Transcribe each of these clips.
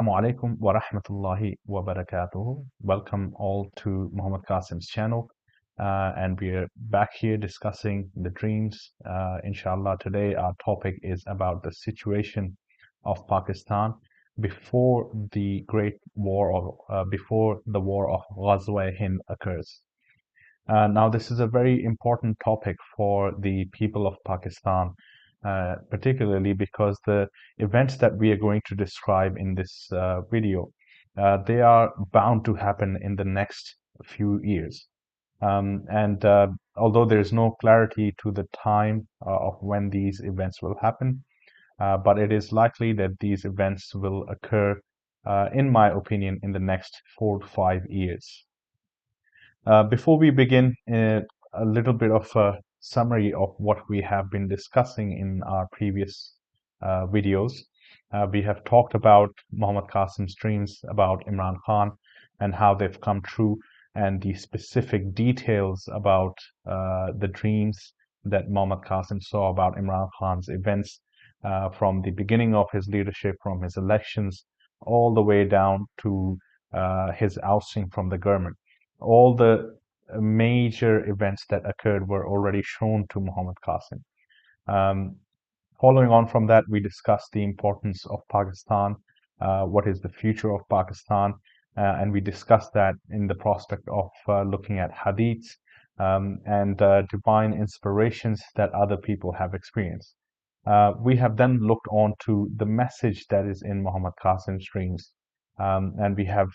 Assalamu alaikum wa rahmatullahi wa barakatuh. Welcome all to Muhammad Qasim's channel. And we're back here discussing the dreams. Inshallah, today our topic is about the situation of Pakistan before the Great War before the war of Ghazwa Hind occurs. Now, this is a very important topic for the people of Pakistan, particularly because the events that we are going to describe in this video, they are bound to happen in the next few years. And although there is no clarity to the time of when these events will happen, but it is likely that these events will occur, in my opinion, in the next 4 to 5 years. Before we begin, a little bit of a summary of what we have been discussing in our previous videos. We have talked about Muhammad Qasim's dreams about Imran Khan and how they've come true, and the specific details about the dreams that Muhammad Qasim saw about Imran Khan's events from the beginning of his leadership, from his elections, all the way down to his ousting from the government. All the major events that occurred were already shown to Muhammad Qasim. Um, Following on from that, we discussed the importance of Pakistan, what is the future of Pakistan, and we discussed that in the prospect of looking at hadiths and divine inspirations that other people have experienced. We have then looked on to the message that is in Muhammad Qasim's dreams, and we have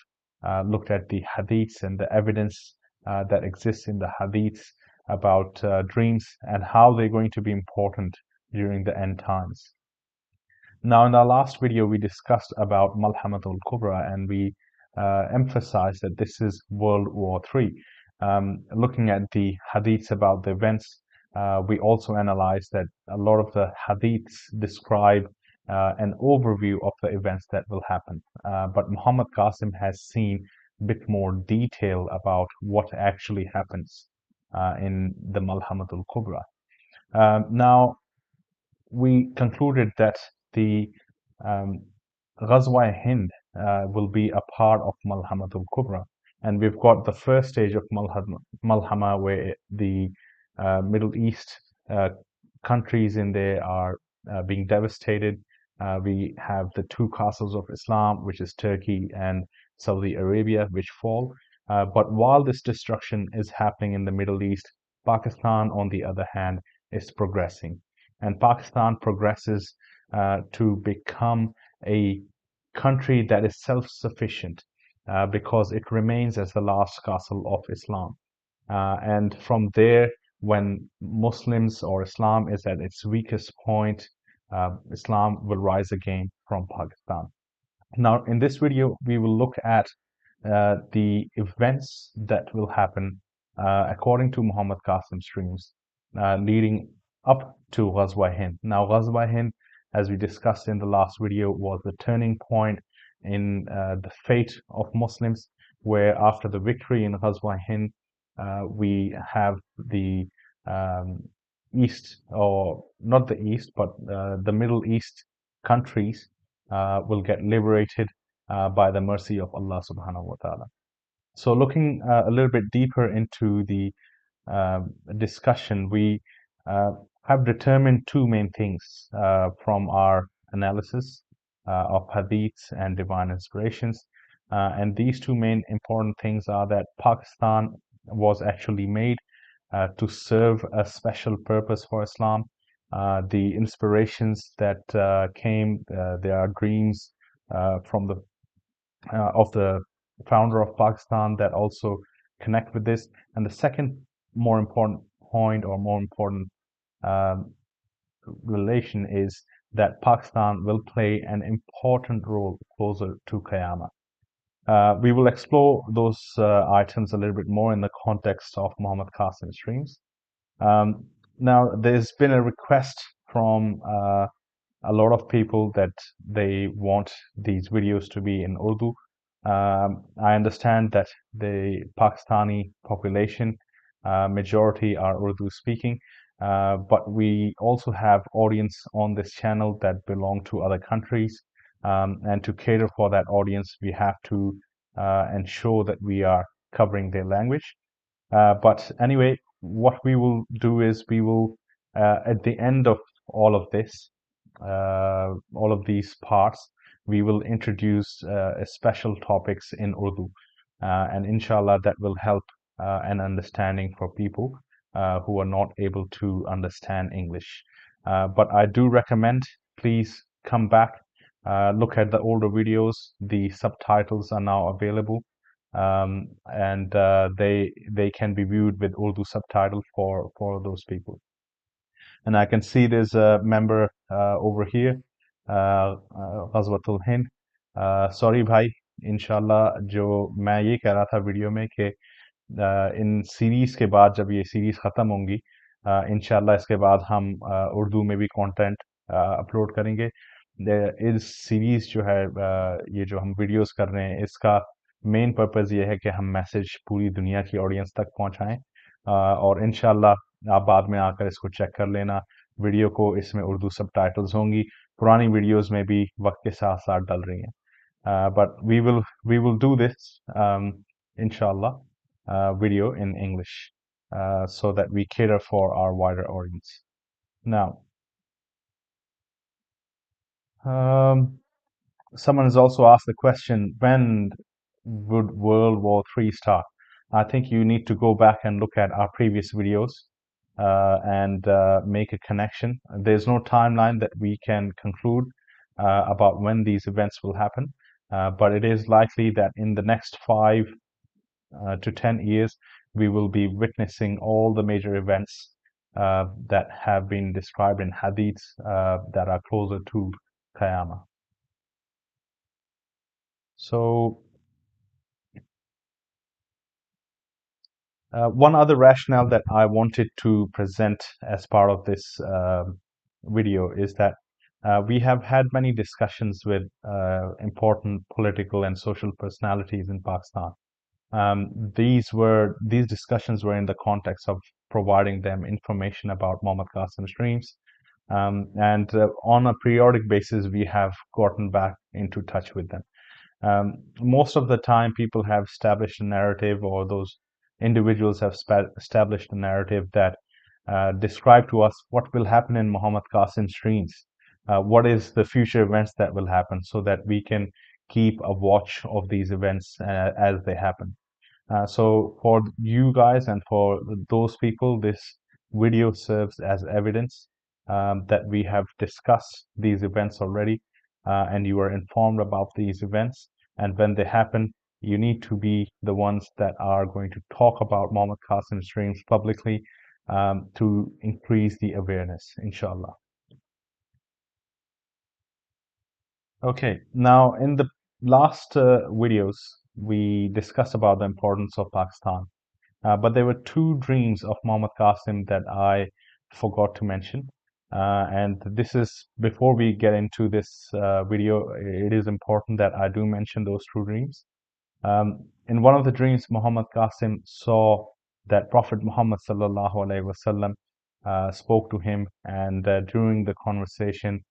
looked at the hadiths and the evidence that exists in the hadiths about dreams and how they're going to be important during the end times. Now, in our last video, we discussed about Malhamatul Kubra, and we emphasized that this is World War III. Looking at the hadiths about the events, we also analyzed that a lot of the hadiths describe an overview of the events that will happen. But Muhammad Qasim has seen a bit more detail about what actually happens in the Malhamatul Kubra. Now, we concluded that the um, Ghazwa Hind will be a part of Malhamatul Kubra. And we've got the first stage of Malhama where the Middle East countries in there are being devastated. We have the two castles of Islam, which is Turkey and Saudi Arabia, which fall. But while this destruction is happening in the Middle East, Pakistan, on the other hand, is progressing. And Pakistan progresses to become a country that is self-sufficient because it remains as the last castle of Islam. And from there, when Muslims or Islam is at its weakest point, Islam will rise again from Pakistan. Now, in this video, we will look at the events that will happen according to Muhammad Qasim's dreams, leading up to Ghazwa Hind. Now, Ghazwa Hind, as we discussed in the last video, was the turning point in the fate of Muslims, where after the victory in Ghazwa Hind, we have the East, or not the East, but the Middle East countries will get liberated by the mercy of Allah subhanahu wa ta'ala. So looking a little bit deeper into the discussion, we have determined two main things from our analysis of hadiths and divine inspirations. And these two main important things are that Pakistan was actually made to serve a special purpose for Islam. The inspirations that came, there are dreams from the of the founder of Pakistan that also connect with this. And the second more important point, or more important um, relation, is that Pakistan will play an important role closer to Qiyamah. We will explore those items a little bit more in the context of Muhammad Qasim's dreams. Now, there's been a request from a lot of people that they want these videos to be in Urdu. I understand that the Pakistani population majority are Urdu speaking, but we also have audience on this channel that belong to other countries. and to cater for that audience, we have to ensure that we are covering their language. But anyway, what we will do is we will, at the end of all of this, all of these parts, we will introduce special topics in Urdu. And inshallah, that will help an understanding for people who are not able to understand English. But I do recommend, please come back, look at the older videos. The subtitles are now available, and they can be viewed with Urdu subtitle for those people. And I can see there's a member over here, ghazwatul Hind. Sorry भाई, इंशाल्लाह जो मैं ये कह रहा था video में कि इन सीरीज के बाद जब ये सीरीज खत्म होंगी, इंशाल्लाह इसके बाद हम उर्दू में भी कंटेंट अपलोड करेंगे। इस सीरीज जो है, ये जो हम वीडियोस कर रहे हैं, इसका मेन पर्पस ये है कि हम मैसेज पूरी दुनिया की ऑडियंस तक पहुंचाएं। और इंशाल्लाह आप बाद में आकर इसको चेक कर लेना, वीडियो को इसमें उर्दू सबटाइटल्स होंगी, पुरानी वीडियोस में भी वक्त के साथ साथ डल रही हैं। But we will do this, inshallah, video in English, so that we cater for our wider audience. Now, um, someone has also asked the question, when would World War III start? I think you need to go back and look at our previous videos and make a connection. There's no timeline that we can conclude about when these events will happen, but it is likely that in the next 5 to 10 years, we will be witnessing all the major events that have been described in Hadiths that are closer to Qiyamah. So, one other rationale that I wanted to present as part of this video is that we have had many discussions with important political and social personalities in Pakistan. These discussions were in the context of providing them information about Muhammad Qasim's dreams, and on a periodic basis, we have gotten back into touch with them. Most of the time, people have established a narrative, or those individuals have established a narrative that describe to us what will happen in Muhammad Qasim's dreams, what is the future events that will happen, so that we can keep a watch of these events as they happen. So for you guys and for those people, this video serves as evidence that we have discussed these events already, and you are informed about these events. And when they happen, you need to be the ones that are going to talk about Muhammad Qasim's dreams publicly to increase the awareness, inshallah. Okay, now in the last videos, we discussed about the importance of Pakistan. But there were two dreams of Muhammad Qasim that I forgot to mention. And this is, before we get into this video, it is important that I do mention those two dreams. In one of the dreams, Muhammad Qasim saw that Prophet Muhammad sallallahu alaihi wasallam spoke to him, and during the conversation,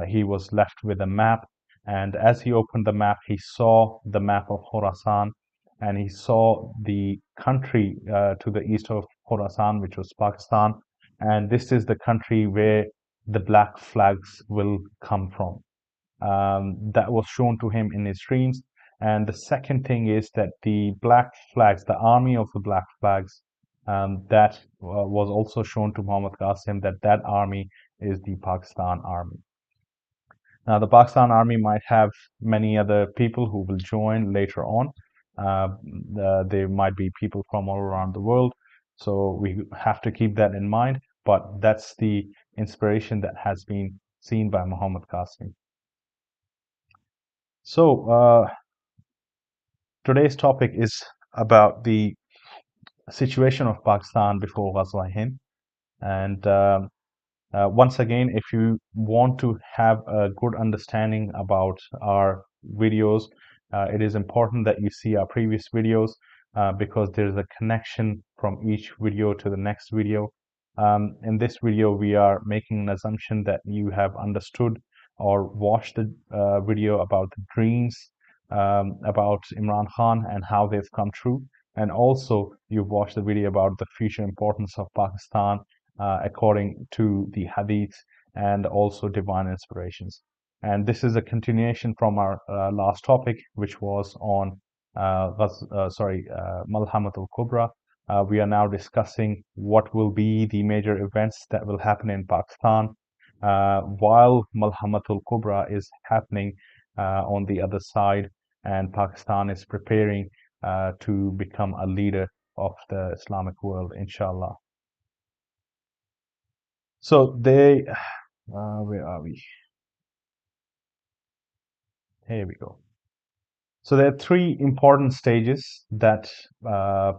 he was left with a map. And as he opened the map, he saw the map of Khorasan, and he saw the country to the east of Khorasan, which was Pakistan. And this is the country where the black flags will come from. That was shown to him in his dreams. And the second thing is that the black flags, the army of the black flags, that was also shown to Muhammad Qasim, that army is the Pakistan army. Now, the Pakistan army might have many other people who will join later on. There might be people from all around the world. So we have to keep that in mind. But that's the inspiration that has been seen by Muhammad Qasim. So today's topic is about the situation of Pakistan before Ghazwa Hind. And once again, if you want to have a good understanding about our videos, it is important that you see our previous videos because there's a connection from each video to the next video. In this video, we are making an assumption that you have understood or watched the video about the dreams about Imran Khan and how they've come true. And also, you've watched the video about the future importance of Pakistan according to the Hadiths and also divine inspirations. And this is a continuation from our last topic, which was on Malhamat al-Kubra. We are now discussing what will be the major events that will happen in Pakistan while Malhamat al-Kubra is happening on the other side, and Pakistan is preparing to become a leader of the Islamic world, inshallah. So where are we? Here we go. So there are three important stages that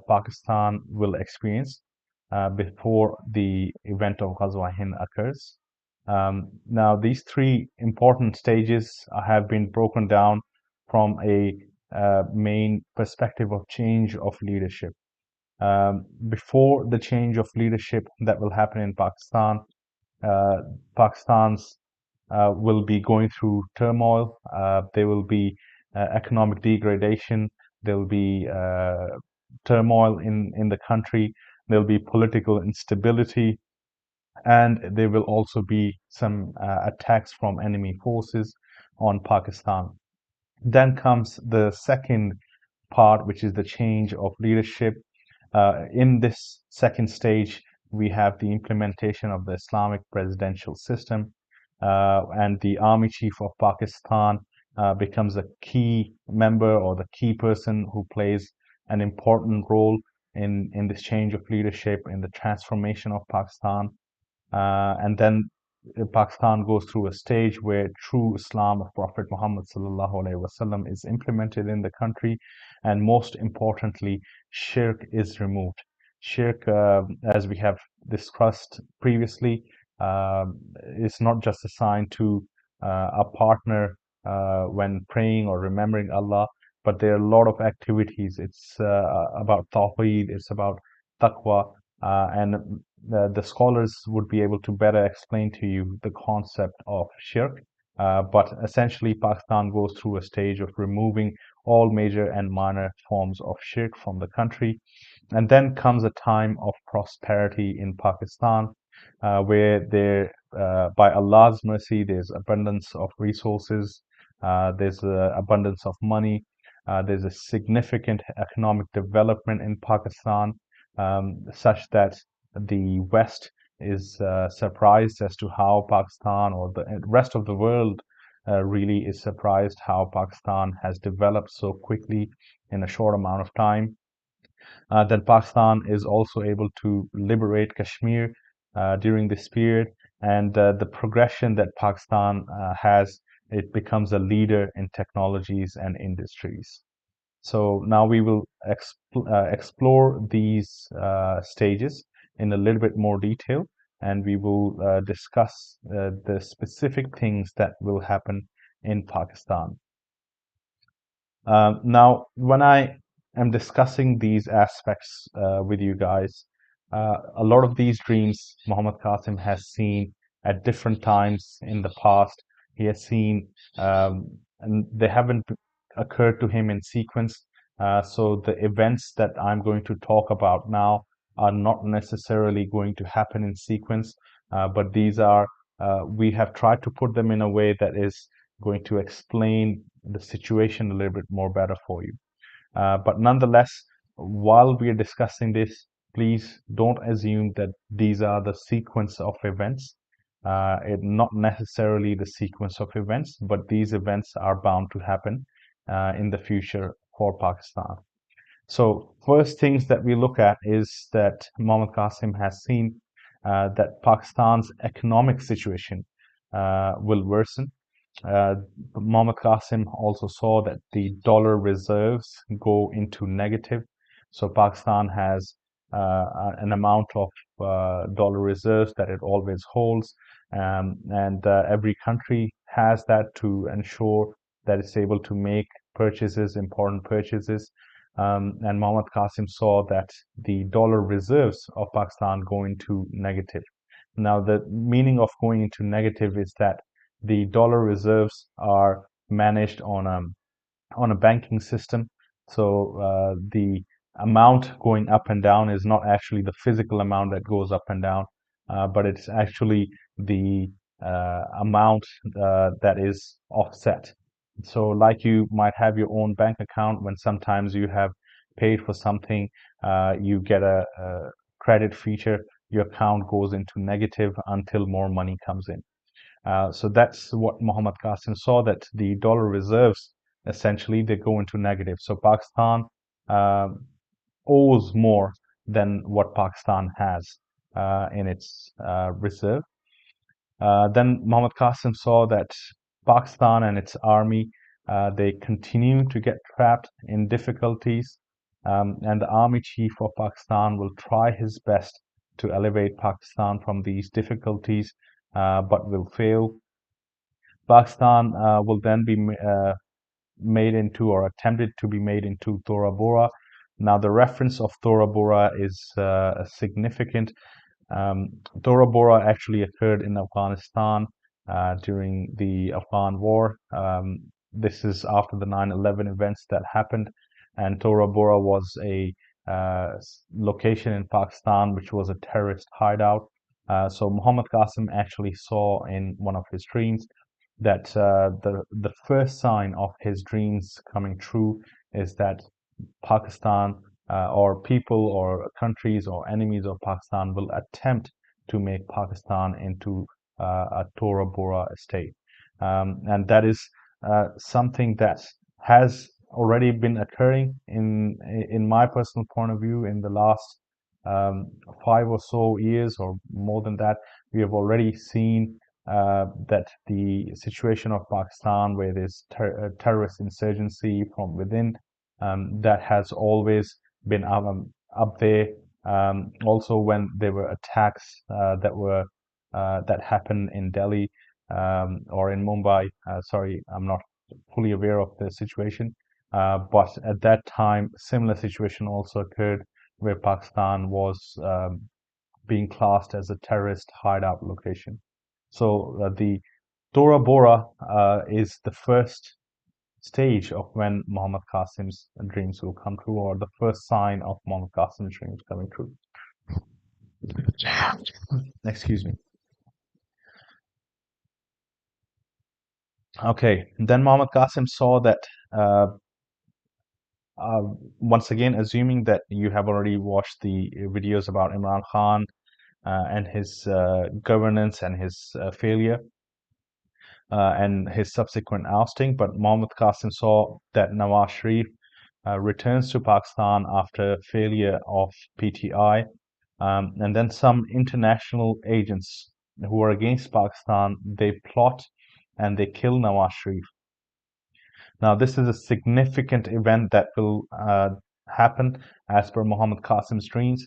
Pakistan will experience before the event of Ghazwa Hind occurs. Now, these three important stages have been broken down from a main perspective of change of leadership. Before the change of leadership that will happen in Pakistan, uh, Pakistan's will be going through turmoil. There will be economic degradation. There will be turmoil in the country. There will be political instability. And there will also be some attacks from enemy forces on Pakistan. Then comes the second part, which is the change of leadership. In this second stage, we have the implementation of the Islamic presidential system, and the army chief of Pakistan becomes a key member or the key person who plays an important role in this change of leadership, in the transformation of Pakistan. And then Pakistan goes through a stage where true Islam of Prophet Muhammad ﷺ is implemented in the country, and most importantly, shirk is removed. Shirk, as we have discussed previously, is not just assigned to a partner when praying or remembering Allah, but there are a lot of activities. It's about tawheed, it's about taqwa, and the scholars would be able to better explain to you the concept of shirk. But essentially, Pakistan goes through a stage of removing all major and minor forms of shirk from the country. And then comes a time of prosperity in Pakistan, where by Allah's mercy, there's abundance of resources, there's abundance of money, there's a significant economic development in Pakistan, such that the West is surprised as to how Pakistan, or the rest of the world really is surprised how Pakistan has developed so quickly in a short amount of time. Then Pakistan is also able to liberate Kashmir during this period, and the progression that Pakistan has, it becomes a leader in technologies and industries. So now we will explore these stages in a little bit more detail, and we will discuss the specific things that will happen in Pakistan. Now, when I am discussing these aspects with you guys, a lot of these dreams Muhammad Qasim has seen at different times in the past. He has seen, and they haven't occurred to him in sequence. So the events that I'm going to talk about now are not necessarily going to happen in sequence, but these are, we have tried to put them in a way that is going to explain the situation a little bit more better for you. But nonetheless, while we are discussing this, please don't assume that these are the sequence of events. Not necessarily the sequence of events, but these events are bound to happen in the future for Pakistan. So first things that we look at is that Muhammad Qasim has seen that Pakistan's economic situation will worsen. uh, Muhammad Qasim also saw that the dollar reserves go into negative. So Pakistan has an amount of dollar reserves that it always holds, and every country has that to ensure that it's able to make purchases, important purchases. And Muhammad Qasim saw that the dollar reserves of Pakistan go into negative. Now, the meaning of going into negative is that the dollar reserves are managed on a banking system. So the amount going up and down is not actually the physical amount that goes up and down, but it's actually the amount that is offset. So, like you might have your own bank account when sometimes you have paid for something, you get a credit feature, your account goes into negative until more money comes in. So that's what Muhammad Qasim saw, that the dollar reserves essentially they go into negative. So Pakistan uh, owes more than what Pakistan has in its reserve. Then Muhammad Qasim saw that Pakistan and its army they continue to get trapped in difficulties, and the army chief of Pakistan will try his best to elevate Pakistan from these difficulties, but will fail. Pakistan will then be made into or attempted to be made into Tora Bora. Now, the reference of Tora Bora is significant. Tora Bora actually occurred in Afghanistan during the Afghan War. This is after the 9/11 events that happened, and Tora Bora was a location in Pakistan which was a terrorist hideout. So Muhammad Qasim actually saw in one of his dreams that the first sign of his dreams coming true is that Pakistan or people or countries or enemies of Pakistan will attempt to make Pakistan into a Tora Bora state. And that is something that has already been occurring in my personal point of view in the last um, 5 or so years or more than that. We have already seen that the situation of Pakistan, where there's terrorist insurgency from within, that has always been up there. Also, when there were attacks that happened in Delhi or in Mumbai. Sorry, I'm not fully aware of the situation, but at that time, similar situation also occurred where Pakistan was being classed as a terrorist hideout location. So the Tora Bora is the first stage of when Muhammad Qasim's dreams will come true, or the first sign of Muhammad Qasim's dreams coming true. Excuse me. Okay, then Muhammad Qasim saw that uh, uh, once again, assuming that you have already watched the videos about Imran Khan and his governance and his failure and his subsequent ousting, but Muhammad Qasim saw that Nawaz Sharif returns to Pakistan after failure of PTI, and then some international agents who are against Pakistan, they plot and they kill Nawaz Sharif. Now, this is a significant event that will happen as per Muhammad Qasim's dreams.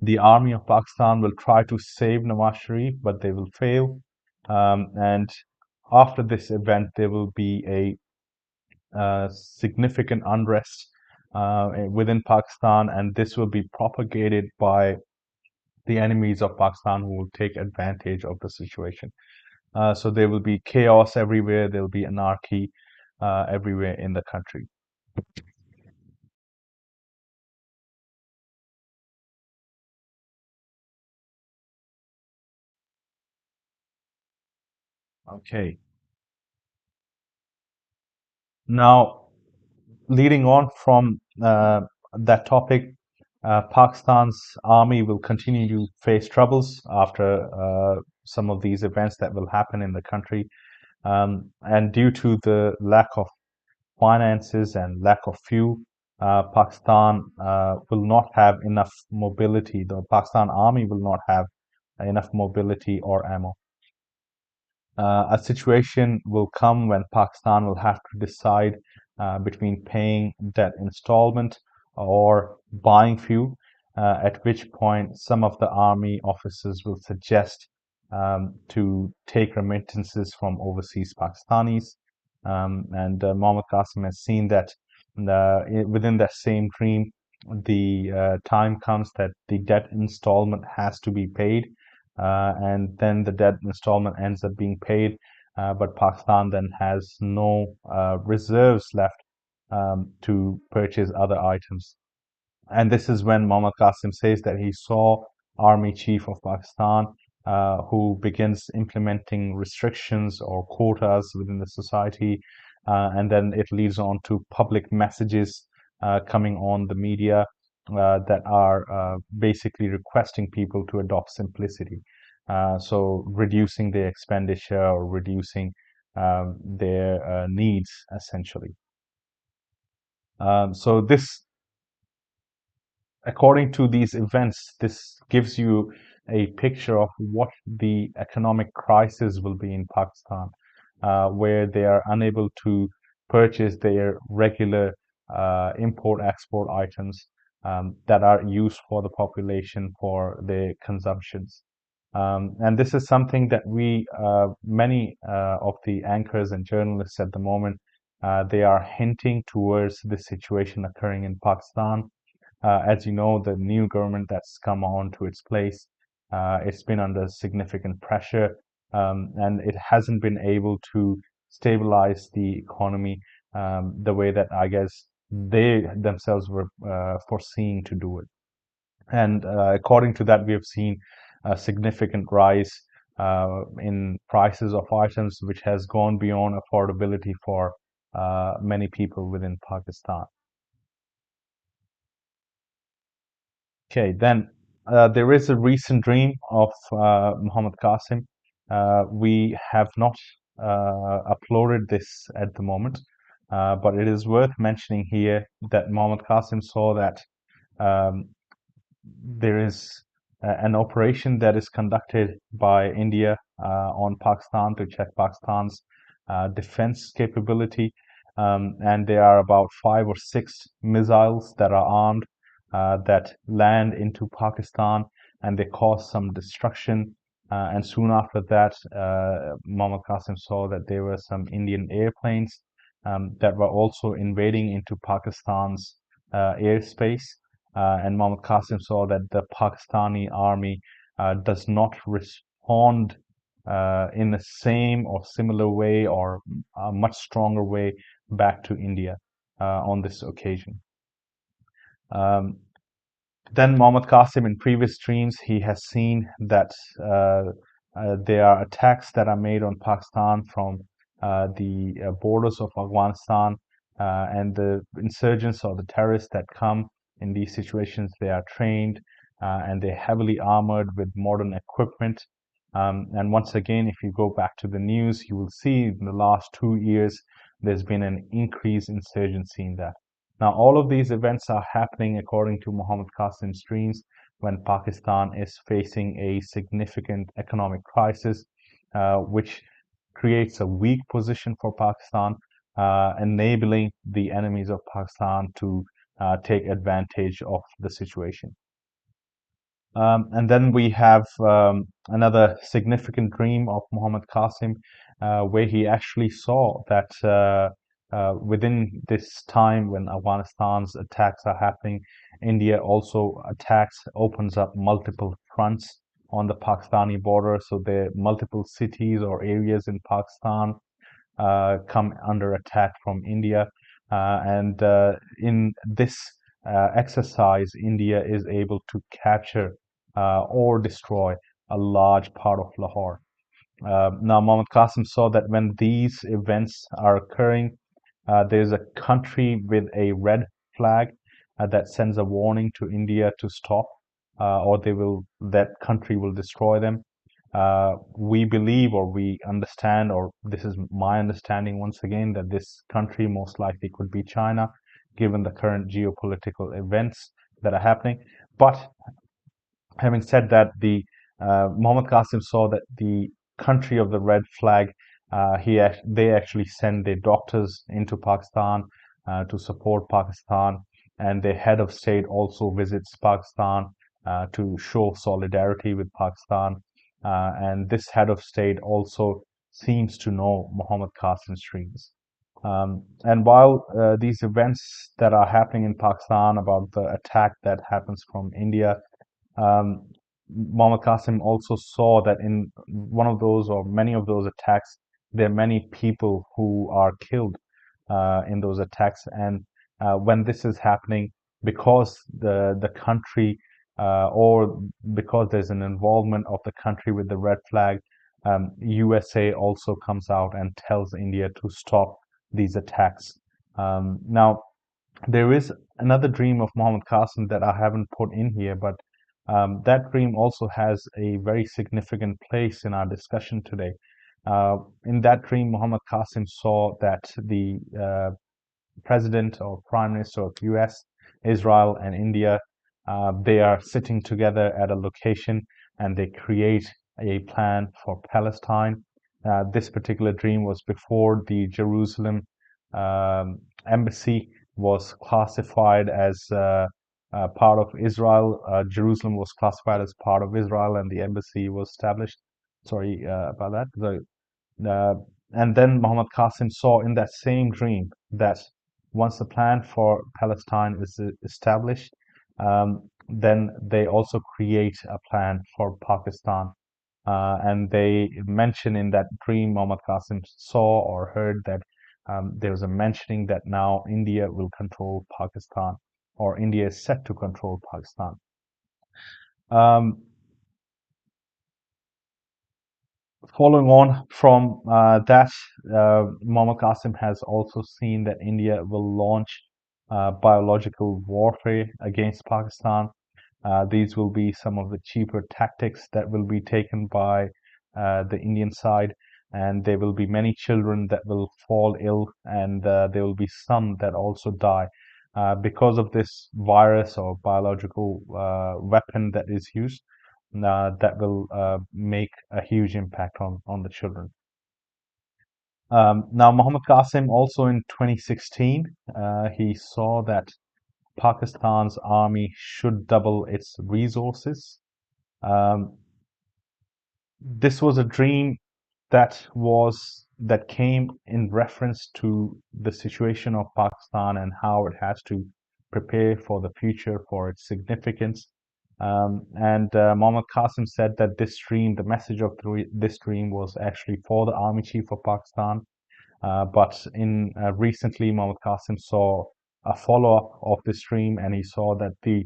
The army of Pakistan will try to save Nawaz Sharif, but they will fail. And after this event, there will be a significant unrest within Pakistan, and this will be propagated by the enemies of Pakistan who will take advantage of the situation. So there will be chaos everywhere, there will be anarchy everywhere in the country. Okay. Now, leading on from that topic, Pakistan's army will continue to face troubles after some of these events that will happen in the country. And due to the lack of finances and lack of fuel, Pakistan will not have enough mobility. The Pakistan army will not have enough mobility or ammo. A situation will come when Pakistan will have to decide between paying that installment or buying fuel, at which point some of the army officers will suggest to take remittances from overseas Pakistanis. And Muhammad Qasim has seen that within that same dream, the time comes that the debt installment has to be paid. and then the debt installment ends up being paid, but Pakistan then has no reserves left to purchase other items. And this is when Muhammad Qasim says that he saw Army Chief of Pakistan, who begins implementing restrictions or quotas within the society, and then it leads on to public messages coming on the media that are basically requesting people to adopt simplicity. So reducing their expenditure or reducing their needs, essentially. So this according to these events, this gives you a picture of what the economic crisis will be in Pakistan, where they are unable to purchase their regular import-export items that are used for the population for their consumptions. And this is something that many of the anchors and journalists at the moment, they are hinting towards this situation occurring in Pakistan. As you know, the new government that's come on to its place, it's been under significant pressure, and it hasn't been able to stabilize the economy the way that I guess they themselves were foreseeing to do it. And according to that, we have seen a significant rise in prices of items, which has gone beyond affordability for many people within Pakistan. Okay, then there is a recent dream of Muhammad Qasim. We have not uploaded this at the moment, but it is worth mentioning here that Muhammad Qasim saw that um, there is an operation that is conducted by India on Pakistan to check Pakistan's defense capability. And there are about 5 or 6 missiles that are armed that land into Pakistan and they cause some destruction. And soon after that, Muhammad Qasim saw that there were some Indian airplanes that were also invading into Pakistan's airspace. And Muhammad Qasim saw that the Pakistani army does not respond in the same or similar way or a much stronger way back to India on this occasion. Um, then Muhammad Qasim, in previous streams, he has seen that there are attacks that are made on Pakistan from the borders of Afghanistan, and the insurgents or the terrorists that come in these situations, they are trained and they're heavily armored with modern equipment. And once again, if you go back to the news, you will see in the last 2 years, there's been an increase in insurgency in that. Now, all of these events are happening according to Muhammad Qasim's dreams when Pakistan is facing a significant economic crisis, which creates a weak position for Pakistan, enabling the enemies of Pakistan to take advantage of the situation. And then we have another significant dream of Muhammad Qasim, where he actually saw that within this time when Afghanistan's attacks are happening, India also opens up multiple fronts on the Pakistani border. So there are multiple cities or areas in Pakistan come under attack from India. And in this exercise, India is able to capture or destroy a large part of Lahore. Now, Muhammad Qasim saw that when these events are occurring, there's a country with a red flag that sends a warning to India to stop, or that country will destroy them. We believe, or we understand, or this is my understanding once again, that this country most likely could be China, given the current geopolitical events that are happening. But having said that, the Muhammad Qasim saw that the country of the red flag, they actually send their doctors into Pakistan to support Pakistan, and their head of state also visits Pakistan to show solidarity with Pakistan. And this head of state also seems to know Muhammad Qasim's dreams. And while these events that are happening in Pakistan about the attack that happens from India, um, Muhammad Qasim also saw that in one of those or many of those attacks, there are many people who are killed in those attacks. And when this is happening, because the country or because there's an involvement of the country with the red flag, USA also comes out and tells India to stop these attacks. Now, there is another dream of Muhammad Qasim that I haven't put in here, but that dream also has a very significant place in our discussion today. In that dream, Muhammad Qasim saw that the president or prime minister of US, Israel, and India, they are sitting together at a location and they create a plan for Palestine. This particular dream was before the Jerusalem embassy was classified as part of Israel. Jerusalem was classified as part of Israel, and the embassy was established. Sorry about that. Uh, and then Muhammad Qasim saw in that same dream that once the plan for Palestine is established, then they also create a plan for Pakistan. And they mention in that dream, Muhammad Qasim saw or heard that there was a mentioning that now India will control Pakistan, or India is set to control Pakistan. Um, Following on from that, Muhammad Qasim has also seen that India will launch biological warfare against Pakistan. These will be some of the cheaper tactics that will be taken by the Indian side, and there will be many children that will fall ill, and there will be some that also die because of this virus or biological weapon that is used. That will make a huge impact on the children. Now, Muhammad Qasim also in 2016, he saw that Pakistan's army should double its resources. Um, this was a dream that came in reference to the situation of Pakistan and how it has to prepare for the future, for its significance. And Muhammad Qasim said that this dream, the message of this dream, was actually for the army chief of Pakistan. But in recently, Muhammad Qasim saw a follow-up of this dream, and he saw that the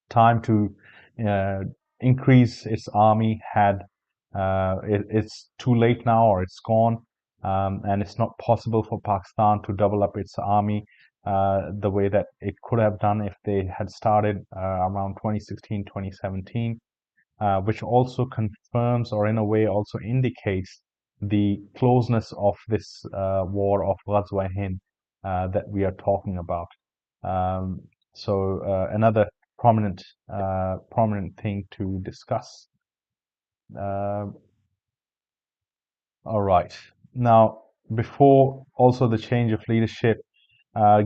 time to uh, increase its army it's too late now, or it's gone, and it's not possible for Pakistan to double up its army the way that it could have done if they had started around 2016, 2017, which also confirms, or in a way also indicates, the closeness of this war of Ghazwa Hind that we are talking about. Um, so another prominent thing to discuss. Uh, all right. Now, before also the change of leadership,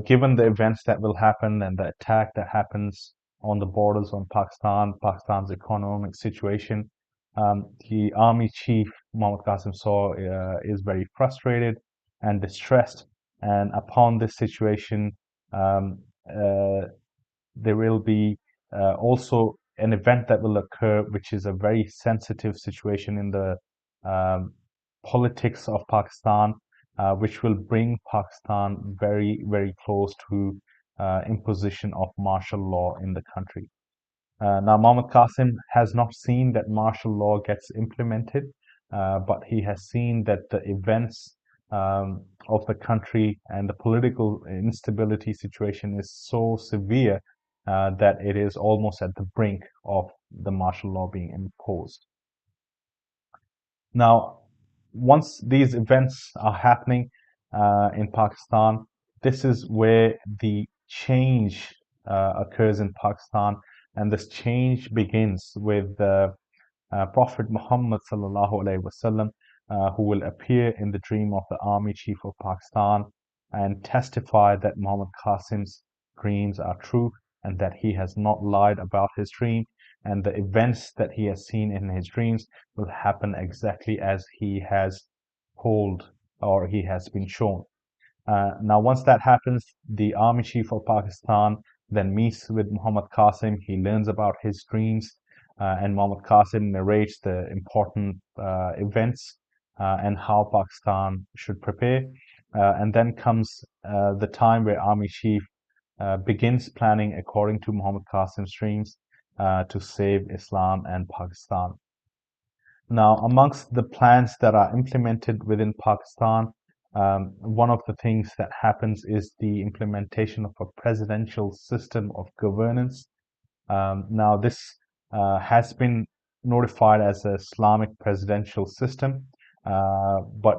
given the events that will happen and the attack that happens on the borders on Pakistan's economic situation, the army chief Muhammad Qasim saw is very frustrated and distressed. And upon this situation, um, uh, there will be also an event that will occur, which is a very sensitive situation in the um, politics of Pakistan, which will bring Pakistan very, very close to imposition of martial law in the country. Now, Muhammad Qasim has not seen that martial law gets implemented, but he has seen that the events of the country and the political instability situation is so severe that it is almost at the brink of the martial law being imposed. Now, once these events are happening in Pakistan, this is where the change occurs in Pakistan, and this change begins with Prophet Muhammad sallallahu alaihi wasallam, who will appear in the dream of the army chief of Pakistan and testify that Muhammad Qasim's dreams are true and that he has not lied about his dream, and the events that he has seen in his dreams will happen exactly as he has told or he has been shown. Now, once that happens, the army chief of Pakistan then meets with Muhammad Qasim. He learns about his dreams. and Muhammad Qasim narrates the important events and how Pakistan should prepare. And then comes the time where Army Chief begins planning according to Muhammad Qasim's dreams to save Islam and Pakistan. Now, amongst the plans that are implemented within Pakistan, one of the things that happens is the implementation of a presidential system of governance. Now, this has been notified as an Islamic presidential system, but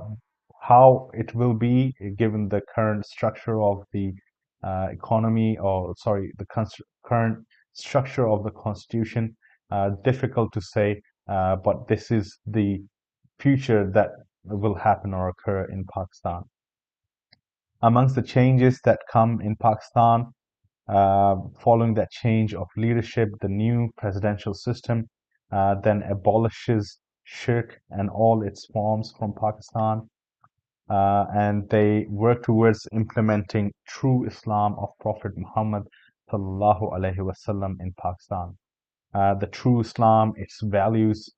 how it will be, given the current structure of the economy, or sorry, the current structure of the constitution, difficult to say, but this is the future that will happen or occur in Pakistan. Amongst the changes that come in Pakistan, following that change of leadership, the new presidential system then abolishes shirk and all its forms from Pakistan, and they work towards implementing true Islam of Prophet Muhammad sallallahu alaihi wasallam in Pakistan. The true Islam, its values,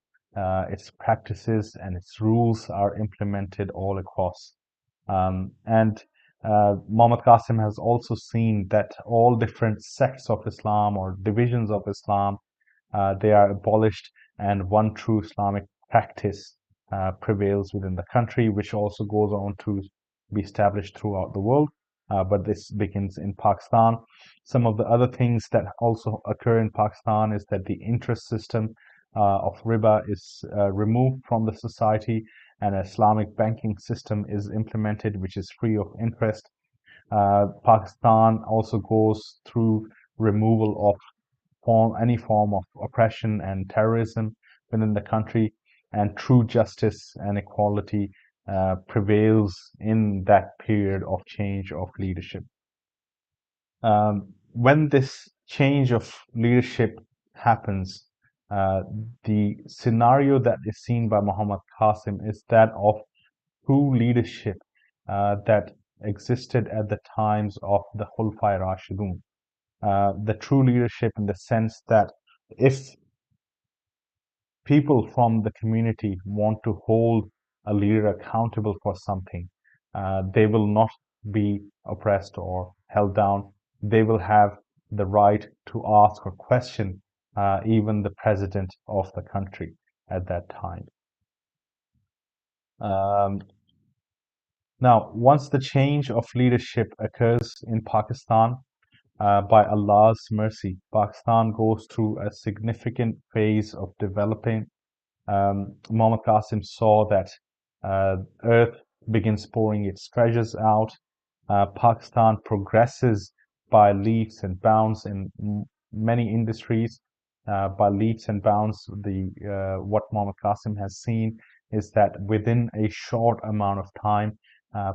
its practices, and its rules are implemented all across. And Muhammad Qasim has also seen that all different sects of Islam or divisions of Islam, they are abolished, and one true Islamic practice prevails within the country, which also goes on to be established throughout the world. But this begins in Pakistan. Some of the other things that also occur in Pakistan is that the interest system of riba is removed from the society, and an Islamic banking system is implemented, which is free of interest. Pakistan also goes through removal of any form of oppression and terrorism within the country, and true justice and equality prevails in that period of change of leadership. When this change of leadership happens, the scenario that is seen by Muhammad Qasim is that of true leadership that existed at the times of the Khulafai Rashidun. The true leadership in the sense that if people from the community want to hold a leader accountable for something, they will not be oppressed or held down. They will have the right to ask or question even the president of the country at that time. Um, Now, once the change of leadership occurs in Pakistan, by Allah's mercy, Pakistan goes through a significant phase of developing. Muhammad Qasim saw that Earth begins pouring its treasures out. Pakistan progresses by leaps and bounds in many industries. By leaps and bounds, the what Muhammad Qasim has seen is that within a short amount of time,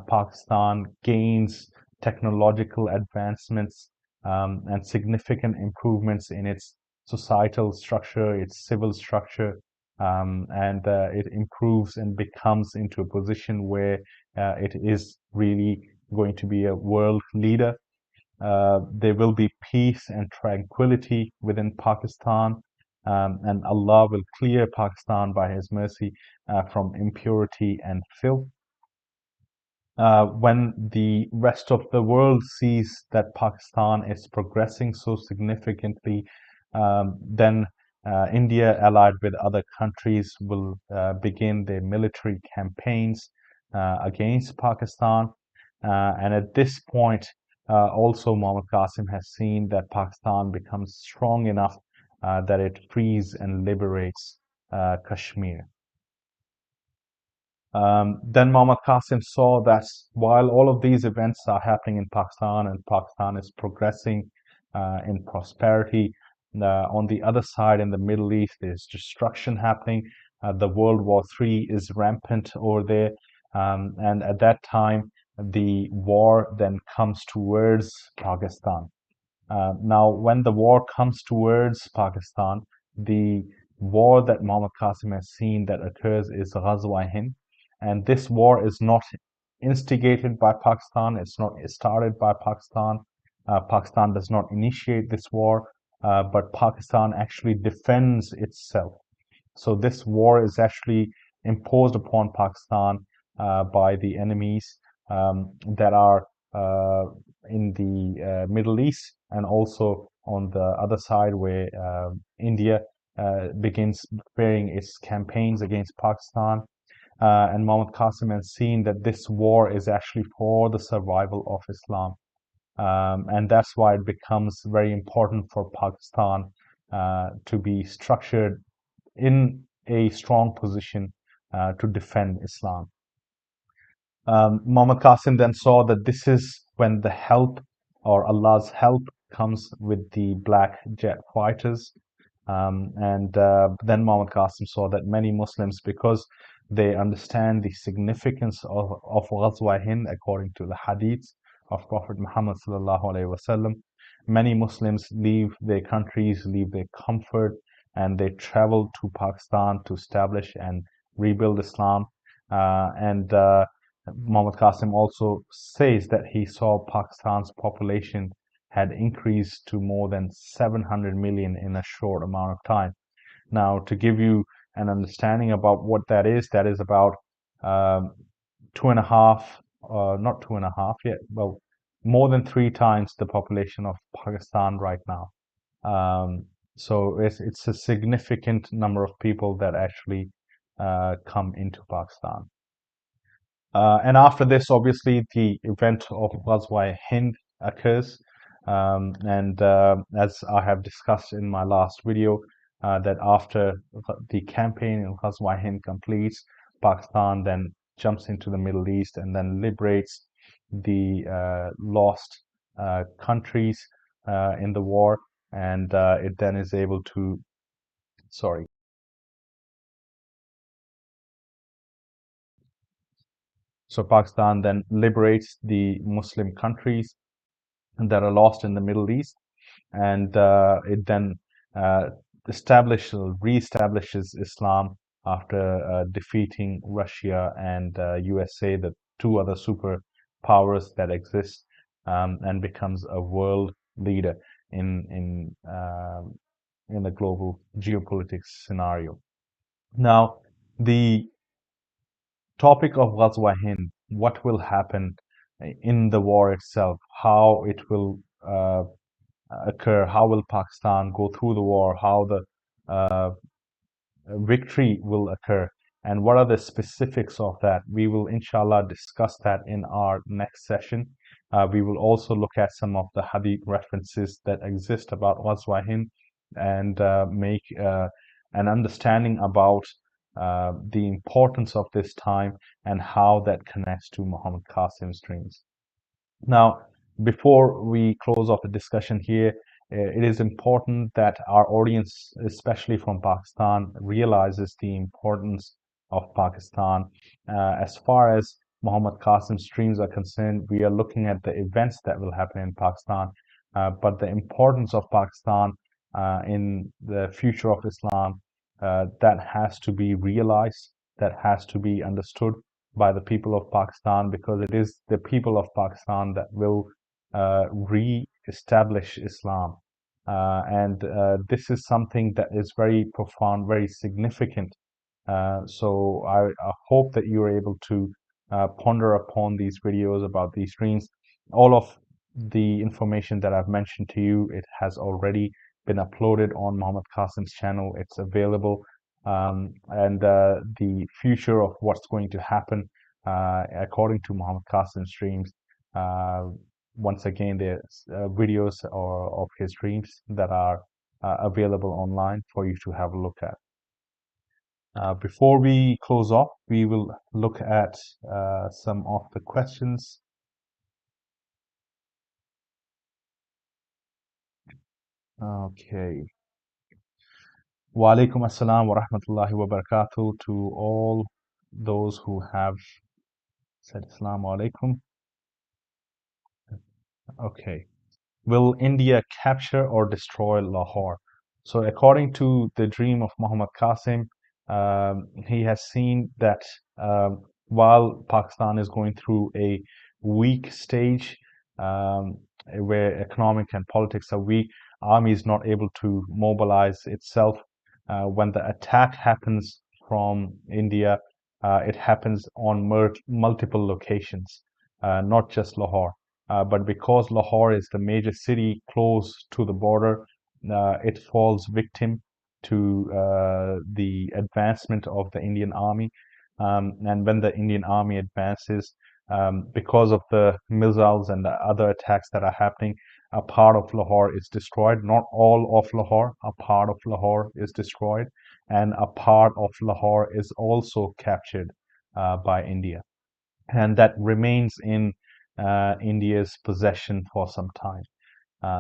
Pakistan gains technological advancements and significant improvements in its societal structure, its civil structure, and it improves and becomes into a position where it is really going to be a world leader. There will be peace and tranquility within Pakistan, and Allah will clear Pakistan by His mercy from impurity and filth. When the rest of the world sees that Pakistan is progressing so significantly, then India, allied with other countries, will begin their military campaigns against Pakistan. And at this point, also Muhammad Qasim has seen that Pakistan becomes strong enough that it frees and liberates Kashmir. Then Muhammad Qasim saw that while all of these events are happening in Pakistan and Pakistan is progressing in prosperity, on the other side in the Middle East, there's destruction happening. The World War III is rampant over there. And at that time, the war then comes towards Pakistan. Now, when the war comes towards Pakistan, the war that Muhammad Qasim has seen that occurs is Ghazwa Hind. And this war is not instigated by Pakistan, it's not started by Pakistan. Pakistan does not initiate this war. but Pakistan actually defends itself. So this war is actually imposed upon Pakistan by the enemies that are uh, in the Middle East, and also on the other side where India begins preparing its campaigns against Pakistan. And Muhammad Qasim has seen that this war is actually for the survival of Islam. And that's why it becomes very important for Pakistan to be structured in a strong position to defend Islam. Muhammad Qasim then saw that this is when the help or Allah's help comes with the black jet fighters. And then Muhammad Qasim saw that many Muslims, because they understand the significance of Ghazwa Hind according to the Hadiths of Prophet Muhammad sallallahu alaihi wasallam, many Muslims leave their countries, leave their comfort, and they travel to Pakistan to establish and rebuild Islam. And Muhammad Qasim also says that he saw Pakistan's population had increased to more than 700 million in a short amount of time. Now, to give you an understanding about what that is about um, two and a half, not two and a half yet, well, more than three times the population of Pakistan right now. Um, so it's a significant number of people that actually come into Pakistan. And after this, obviously, the event of Ghazwa Hind occurs. And as I have discussed in my last video, that after the campaign in Ghazwa Hind completes, Pakistan then jumps into the Middle East and then liberates the lost countries in the war, and it then is able to, sorry. So Pakistan then liberates the Muslim countries that are lost in the Middle East, and it then uh, reestablishes Islam after defeating Russia and USA, the two other superpowers that exist, and becomes a world leader in the global geopolitics scenario. Now, the topic of Ghazwa Hind, what will happen in the war itself, how it will occur, how will Pakistan go through the war, how the uh, victory will occur, and what are the specifics of that. We will, inshallah, discuss that in our next session. We will also look at some of the hadith references that exist about Ghazwa Hind and make an understanding about the importance of this time and how that connects to Muhammad Qasim's dreams. Now, before we close off the discussion here, it is important that our audience, especially from Pakistan, realizes the importance of Pakistan. As far as Muhammad Qasim's dreams are concerned, we are looking at the events that will happen in Pakistan, but the importance of Pakistan in the future of Islam, that has to be realized, that has to be understood by the people of Pakistan, because it is the people of Pakistan that will re-establish Islam. And this is something that is very profound, very significant. So I hope that you're able to ponder upon these videos about these dreams. All of the information that I've mentioned to you, it has already been uploaded on Muhammad Qasim's channel. It's available. And the future of what's going to happen according to Muhammad Qasim's dreams. Uh, Once again, there's videos of his dreams that are available online for you to have a look at. Before we close off, we will look at some of the questions. Okay. Wa alaikum assalam wa rahmatullahi wa barakatuh to all those who have said Assalamu alaikum. Okay. Will India capture or destroy Lahore? So, according to the dream of Muhammad Qasim, he has seen that while Pakistan is going through a weak stage, um, where economic and politics are weak, army is not able to mobilize itself. When the attack happens from India, it happens on multiple locations, not just Lahore. But because Lahore is the major city close to the border, it falls victim to the advancement of the Indian army. And when the Indian army advances, because of the missiles and the other attacks that are happening, a part of Lahore is destroyed. Not all of Lahore, a part of Lahore is destroyed, and a part of Lahore is also captured by India. And that remains in India's possession for some time.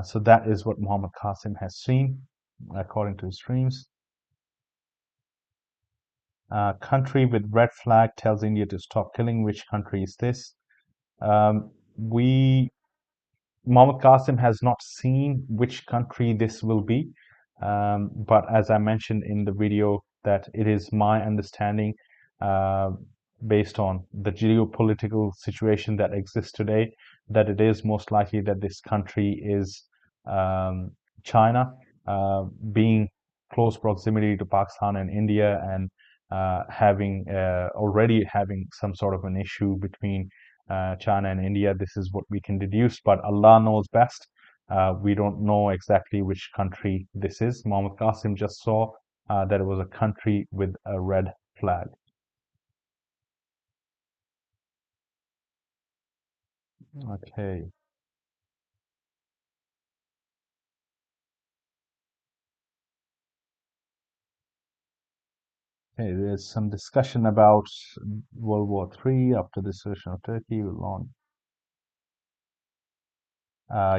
So that is what Muhammad Qasim has seen, according to his dreams. Country with red flag tells India to stop killing. Which country is this? We Muhammad Qasim has not seen which country this will be, but as I mentioned in the video, that it is my understanding, uh, based on the geopolitical situation that exists today, that it is most likely that this country is um, China, being close proximity to Pakistan and India, and having already having some sort of an issue between China and India. This is what we can deduce, but Allah knows best. We don't know exactly which country this is. Muhammad Qasim just saw that it was a country with a red flag. Okay. Okay, there's some discussion about World War III after the destruction of Turkey will launch.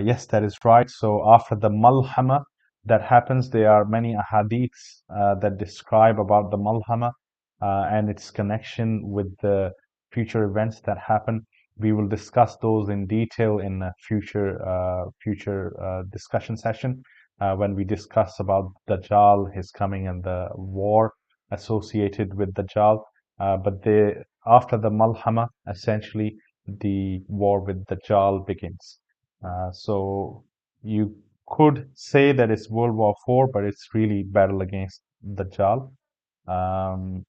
Yes, that is right. So after the Malhama that happens, there are many ahadiths that describe about the Malhama and its connection with the future events that happen. We will discuss those in detail in a future discussion session when we discuss about Dajjal, his coming, and the war associated with Dajjal. But after the Malhama, essentially, the war with Dajjal begins. So you could say that it's World War IV, but it's really battle against Dajjal. Um,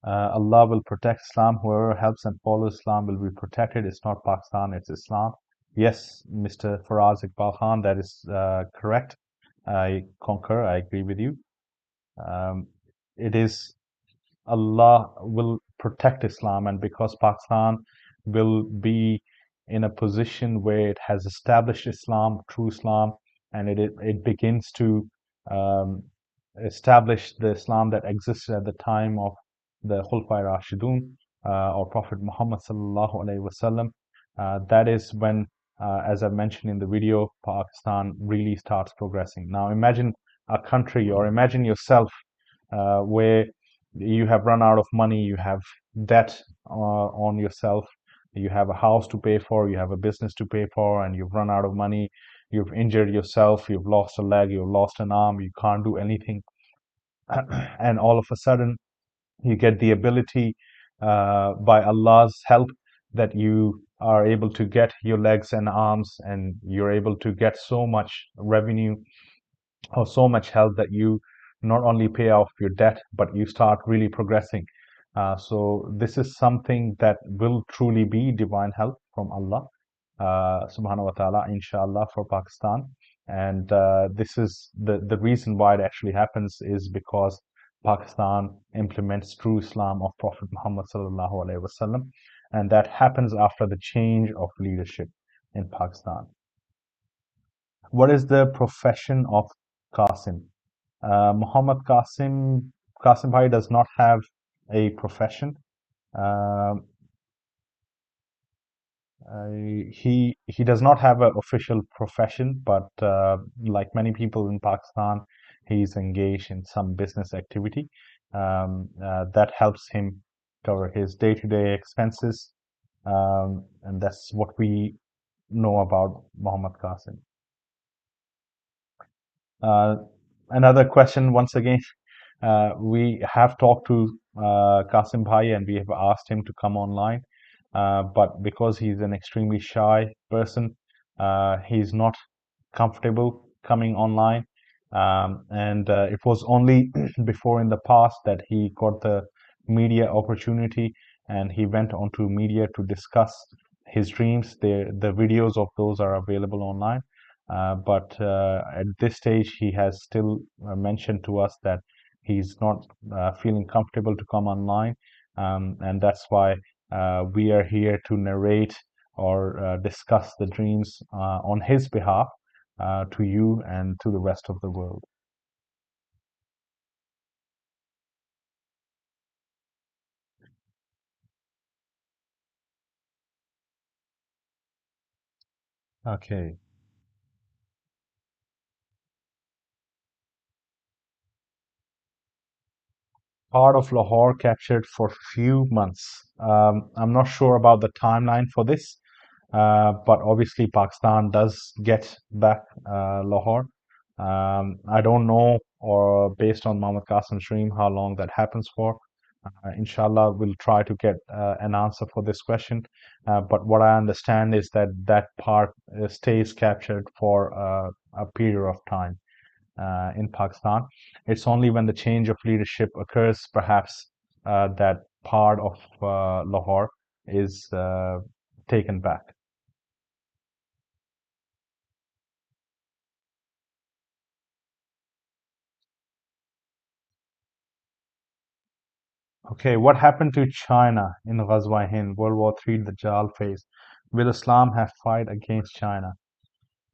Allah will protect Islam. Whoever helps and follows Islam will be protected. It's not Pakistan, it's Islam. Yes, Mr. Faraz Iqbal Khan, that is correct. I concur, I agree with you. Um, it is Allah will protect Islam, and because Pakistan will be in a position where it has established Islam, true Islam, and it begins to um, establish the Islam that existed at the time of the Khulafai Rashidun, or Prophet Muhammad sallallahu alaihi wasallam. That is when, as I mentioned in the video, Pakistan really starts progressing. Now imagine a country, or imagine yourself, where you have run out of money, you have debt on yourself, you have a house to pay for, you have a business to pay for, and you've run out of money, you've injured yourself, you've lost a leg, you've lost an arm, you can't do anything. And all of a sudden, you get the ability, by Allah's help, that you are able to get your legs and arms, and you're able to get so much revenue or so much help that you not only pay off your debt, but you start really progressing. So this is something that will truly be divine help from Allah, subhanahu wa ta'ala, inshallah, for Pakistan. And this is the reason why it actually happens is because Pakistan implements true Islam of Prophet Muhammad sallallahu alaihi wasallam, and that happens after the change of leadership in Pakistan. What is the profession of Qasim? Muhammad Qasim Bhai does not have a profession. Um he does not have an official profession, but like many people in Pakistan, he's engaged in some business activity that helps him cover his day-to-day expenses, and that's what we know about Muhammad Qasim. Uh, Another question once again. We have talked to Qasim Bhai and we have asked him to come online, but because he's an extremely shy person, he's not comfortable coming online. And it was only before in the past that he got the media opportunity and he went onto media to discuss his dreams. The videos of those are available online. But at this stage, he has still mentioned to us that he's not feeling comfortable to come online. And that's why we are here to narrate or discuss the dreams on his behalf to you and to the rest of the world. Okay. Part of Lahore captured for few months. I'm not sure about the timeline for this, but obviously Pakistan does get back Lahore. I don't know, or based on Muhammad Qasim's dream, how long that happens for. Inshallah, we'll try to get an answer for this question. But what I understand is that that part stays captured for a period of time in Pakistan. It's only when the change of leadership occurs, perhaps, that part of Lahore is taken back. Okay, what happened to China in Ghazwa Hind, World War III, the Jal phase? Will Islam have fight against China?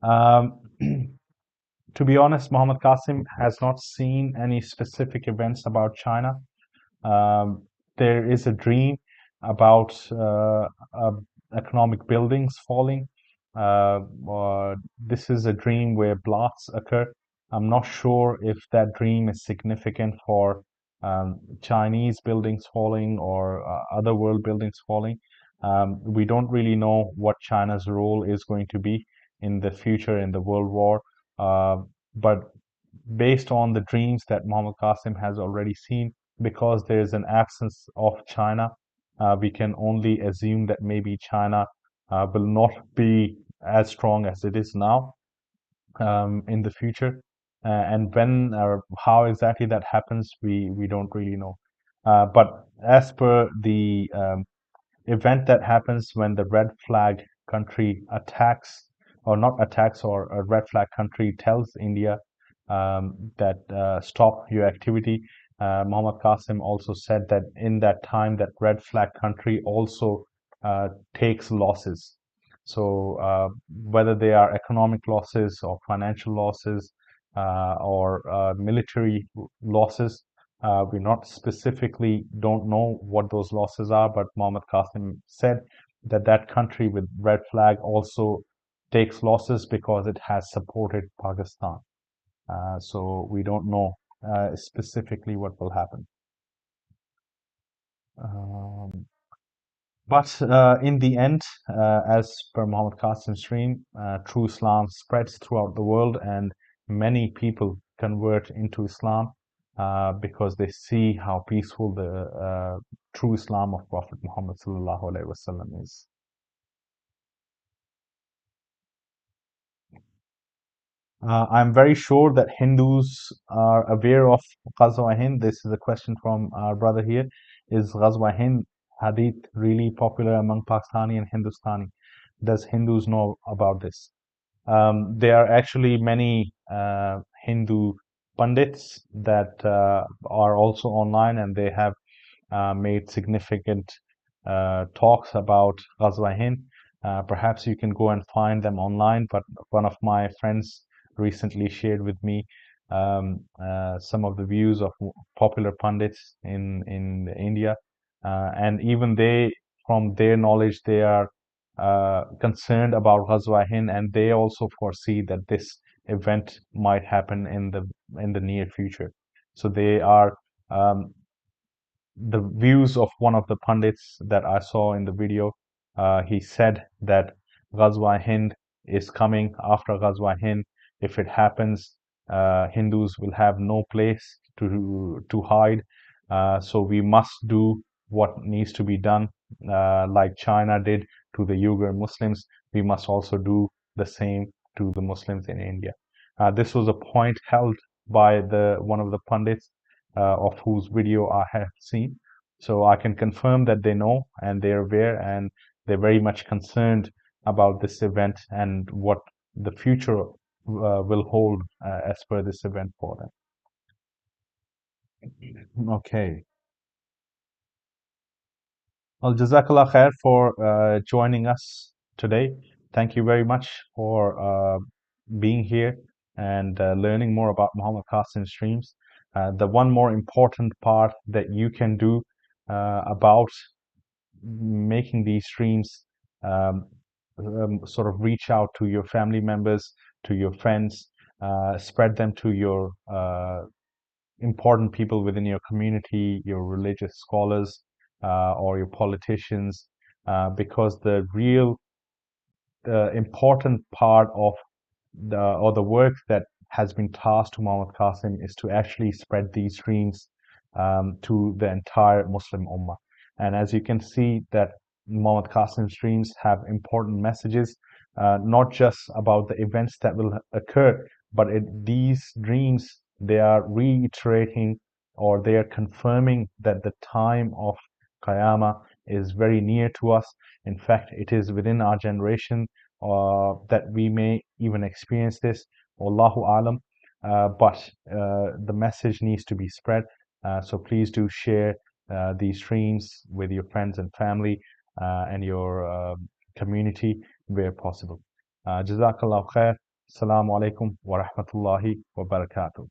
Um, to be honest, Muhammad Qasim has not seen any specific events about China. Um, there is a dream about economic buildings falling. This is a dream where blasts occur. I'm not sure if that dream is significant for Chinese buildings falling or other world buildings falling. We don't really know what China's role is going to be in the future in the World War. Uh, but based on the dreams that Muhammad Qasim has already seen, because there is an absence of China, we can only assume that maybe China will not be as strong as it is now in the future. And when or how exactly that happens, we don't really know. But as per the event that happens when the red flag country attacks, or not attacks, or a red flag country tells India that stop your activity. Muhammad Qasim also said that in that time, that red flag country also takes losses. So whether they are economic losses or financial losses or military losses, we not specifically don't know what those losses are, but Mohammed Qasim said that that country with red flag also takes losses because it has supported Pakistan. So we don't know specifically what will happen. Um, but in the end, as per Muhammad Qasim's dream, true Islam spreads throughout the world, and many people convert into Islam because they see how peaceful the true Islam of Prophet Muhammad sallallahu alaihi wasallam is. I'm very sure that Hindus are aware of Ghazwa Hind. This is a question from our brother here. Is Ghazwa Hind Hadith really popular among Pakistani and Hindustani? Does Hindus know about this? There are actually many Hindu pundits that are also online, and they have made significant talks about Ghazwa Hind. Perhaps you can go and find them online, but one of my friends recently shared with me some of the views of popular pundits in India, and even they, from their knowledge, they are concerned about Ghazwa Hind, and they also foresee that this event might happen in the near future. So they are the views of one of the pundits that I saw in the video. He said that Ghazwa Hind is coming after Ghazwa Hind. If it happens, Hindus will have no place to hide. So we must do what needs to be done, like China did to the Uyghur Muslims. We must also do the same to the Muslims in India. This was a point held by the one of the pundits of whose video I have seen. So I can confirm that they know and they're aware and they're very much concerned about this event and what the future will hold as per this event for them. Okay. Well, Jazakallah khair for joining us today. Thank you very much for being here and learning more about Muhammad Qasim Streams. The one more important part that you can do about making these streams sort of reach out to your family members, to your friends, spread them to your important people within your community, your religious scholars, or your politicians, because the real important part of the work that has been tasked to Muhammad Qasim is to actually spread these streams to the entire Muslim Ummah. And as you can see, that Muhammad Qasim streams have important messages, not just about the events that will occur, but these dreams, they are reiterating or they are confirming that the time of Qiyamah is very near to us. In fact, it is within our generation that we may even experience this. Wallahu alam. But the message needs to be spread. So please do share these streams with your friends and family and your community where possible. Jazakallah khair. Assalamu alaikum wa rahmatullahi wa barakatuh.